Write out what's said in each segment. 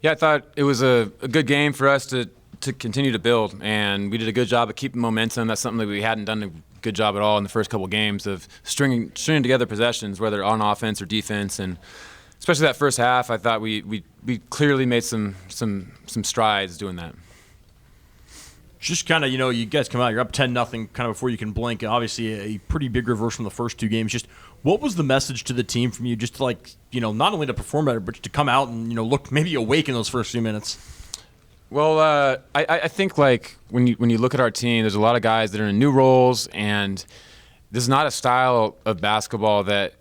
Yeah, I thought it was a good game for us to continue to build, and we did a good job of keeping momentum. That's something that we hadn't done a good job at all in the first couple of games of stringing together possessions, whether on offense or defense, and especially that first half. I thought we clearly made some strides doing that. Just kind of, you guys come out, you're up 10-0 kind of before you can blink. Obviously, a pretty big reverse from the first two games. Just what was the message to the team from you, just to not only to perform better, but to come out and, look maybe awake in those first few minutes? Well, I think when you look at our team, there's a lot of guys that are in new roles, and this is not a style of basketball that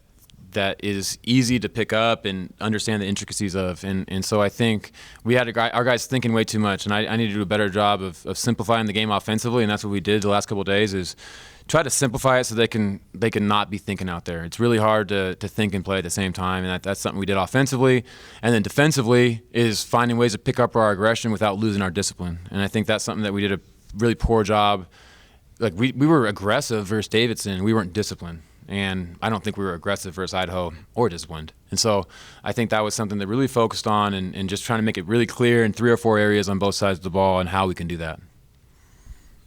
is easy to pick up and understand the intricacies of. And so I think we had our guys thinking way too much, and I need to do a better job of simplifying the game offensively, and that's what we did the last couple of days is try to simplify it so they can not be thinking out there. It's really hard to think and play at the same time, and that's something we did offensively. And then defensively is finding ways to pick up our aggression without losing our discipline. And I think that's something that we did a really poor job. Like we were aggressive versus Davidson. We weren't disciplined. And I don't think we were aggressive versus Idaho or disciplined. And so I think that was something that really focused on and just trying to make it really clear in 3 or 4 areas on both sides of the ball and how we can do that.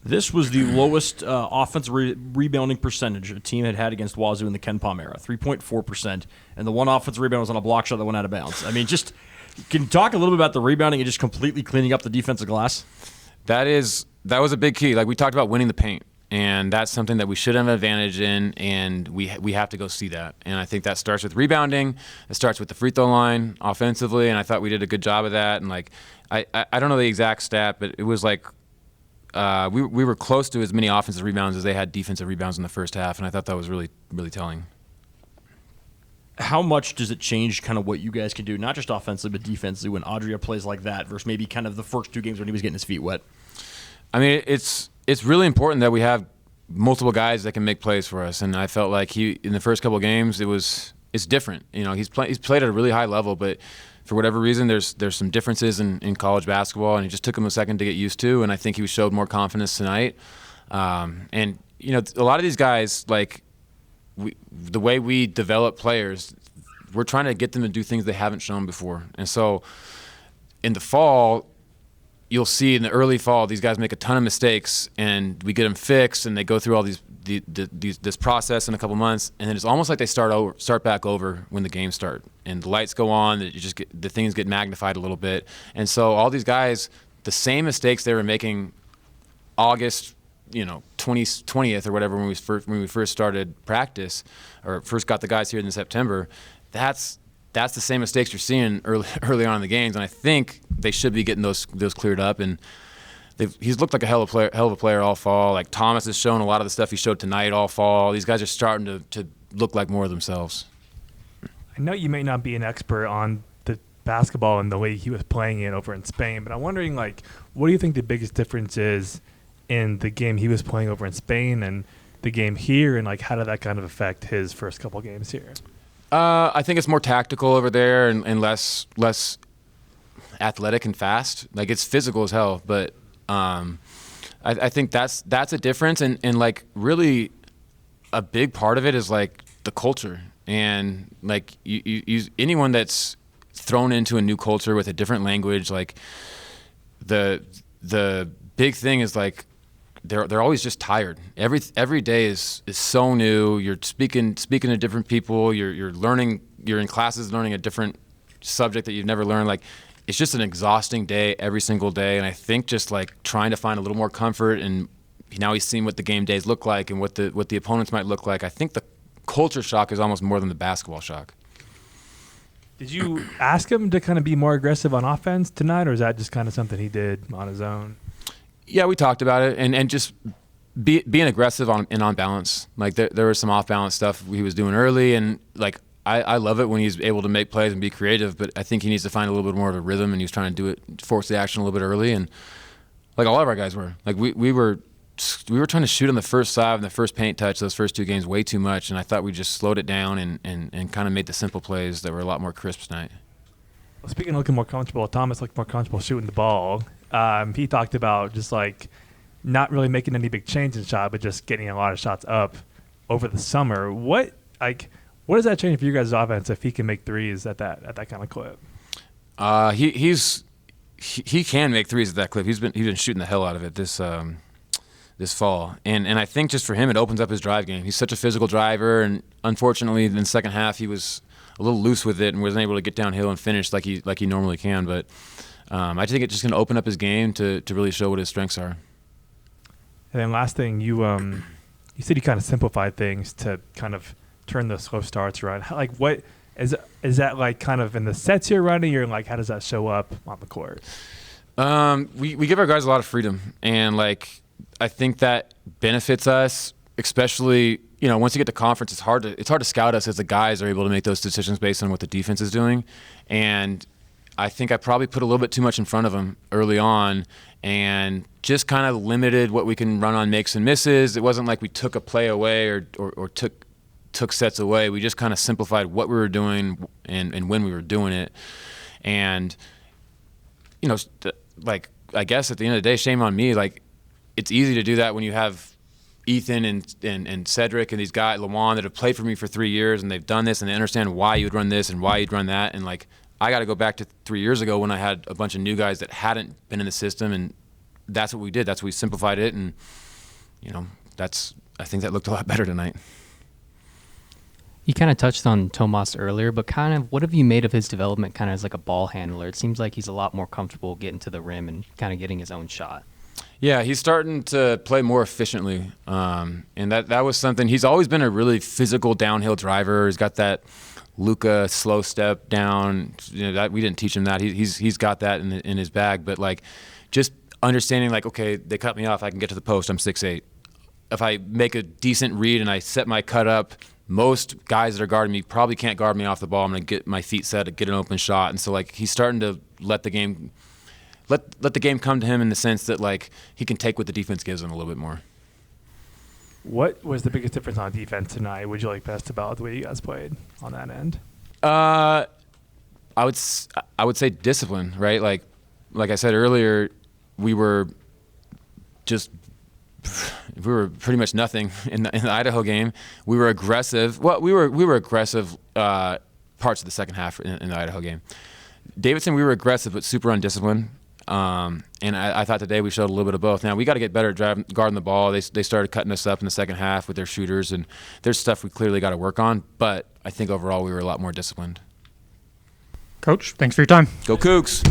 This was the lowest offensive rebounding percentage a team had against Wazoo in the Ken Pom era, 3.4%. And the one offensive rebound was on a block shot that went out of bounds. I mean, just can you talk a little bit about the rebounding and just completely cleaning up the defensive glass? That was a big key. Like we talked about winning the paint. And that's something that we should have an advantage in, and we have to go see that. And I think that starts with rebounding. It starts with the free throw line offensively, and I thought we did a good job of that. And I don't know the exact stat, but it was we were close to as many offensive rebounds as they had defensive rebounds in the first half, and I thought that was really, really telling. How much does it change kind of what you guys can do, not just offensively but defensively, when Adria plays like that versus maybe kind of the first 2 games when he was getting his feet wet? I mean, it's really important that we have multiple guys that can make plays for us, and I felt like in the first couple of games it's different. He's played at a really high level, but for whatever reason there's some differences in college basketball, and it just took him a second to get used to, and I think he showed more confidence tonight. And a lot of these guys, the way we develop players, we're trying to get them to do things they haven't shown before, and so in the fall. You'll see in the early fall these guys make a ton of mistakes, and we get them fixed, and they go through all this process in a couple months, and then it's almost like they start back over when the games start, and the lights go on. The things get magnified a little bit, and so all these guys, the same mistakes they were making August, 20th or whatever when we first started practice, or first got the guys here in September, that's the same mistakes you're seeing early on in the games, and I think they should be getting those cleared up. And he's looked like a hell of a player all fall. Like Thomas has shown a lot of the stuff he showed tonight all fall. These guys are starting to look like more of themselves. I know you may not be an expert on the basketball and the way he was playing it over in Spain, but I'm wondering, what do you think the biggest difference is in the game he was playing over in Spain and the game here, and how did that kind of affect his first couple games here? I think it's more tactical over there and less athletic and fast. It's physical as hell, but I think that's a difference. And really a big part of it is the culture. And you anyone that's thrown into a new culture with a different language, the big thing is they're always just tired. Every day is so new. You're speaking to different people. You're learning. You're in classes learning a different subject that you've never learned. It's just an exhausting day every single day. And I think just trying to find a little more comfort. And now he's seen what the game days look like and what the opponents might look like. I think the culture shock is almost more than the basketball shock. Did you ask him to kind of be more aggressive on offense tonight, or is that just kind of something he did on his own? Yeah, we talked about it, and just being aggressive on balance. There was some off balance stuff he was doing early, and I love it when he's able to make plays and be creative. But I think he needs to find a little bit more of a rhythm, and he was trying to do it, force the action a little bit early, and all of our guys were. We were trying to shoot on the first side and the first paint touch those first 2 games way too much, and I thought we just slowed it down and kind of made the simple plays that were a lot more crisp tonight. Well, speaking of looking more comfortable, Thomas looked more comfortable shooting the ball. He talked about just not really making any big change in shot, but just getting a lot of shots up over the summer. What does that change for you guys' offense if he can make threes at that kind of clip? He can make threes at that clip. He's been shooting the hell out of it this fall, and I think just for him it opens up his drive game. He's such a physical driver, and unfortunately in the second half he was a little loose with it and wasn't able to get downhill and finish like he normally can. But I think it's just going to open up his game to really show what his strengths are. And then last thing, you said you kind of simplified things to kind of turn the slow starts around. Like, what is that like kind of in the sets you're running, or like how does that show up on the court? We give our guys a lot of freedom, and like I think that benefits us, especially once you get to conference, it's hard to scout us as the guys are able to make those decisions based on what the defense is doing, and I think I probably put a little bit too much in front of them early on and just kind of limited what we can run on makes and misses. It wasn't like we took a play away or took sets away. We just kind of simplified what we were doing and when we were doing it. And, like, I guess at the end of the day, shame on me. Like, it's easy to do that when you have Ethan and Cedric and these guys, Lawan, that have played for me for 3 years and they've done this and they understand why you would run this and why you'd run that. And, like, I got to go back to 3 years ago when I had a bunch of new guys that hadn't been in the system, and that's what we did. That's what we simplified it, and I think that looked a lot better tonight. You kind of touched on Tomas earlier, but kind of what have you made of his development kind of as like a ball handler? It seems like he's a lot more comfortable getting to the rim and kind of getting his own shot. Yeah, he's starting to play more efficiently, and that was something. He's always been a really physical downhill driver. He's got that Luka slow step down. That we didn't teach him that. He's got that in his bag. But like, just understanding like, okay, they cut me off. I can get to the post. I'm 6'8". If I make a decent read and I set my cut up, most guys that are guarding me probably can't guard me off the ball. I'm gonna get my feet set, get an open shot. And so like, he's starting to let the game come to him in the sense that like he can take what the defense gives him a little bit more. What was the biggest difference on defense tonight? Would you like best about the way you guys played on that end? I would say discipline, right? Like I said earlier, we were pretty much nothing in the Idaho game. We were aggressive. Well, we were aggressive parts of the second half in the Idaho game. Davidson, we were aggressive but super undisciplined. And I thought today we showed a little bit of both. Now, we got to get better at guarding the ball. They started cutting us up in the second half with their shooters, and there's stuff we clearly got to work on. But I think overall we were a lot more disciplined. Coach, thanks for your time. Go Cougs.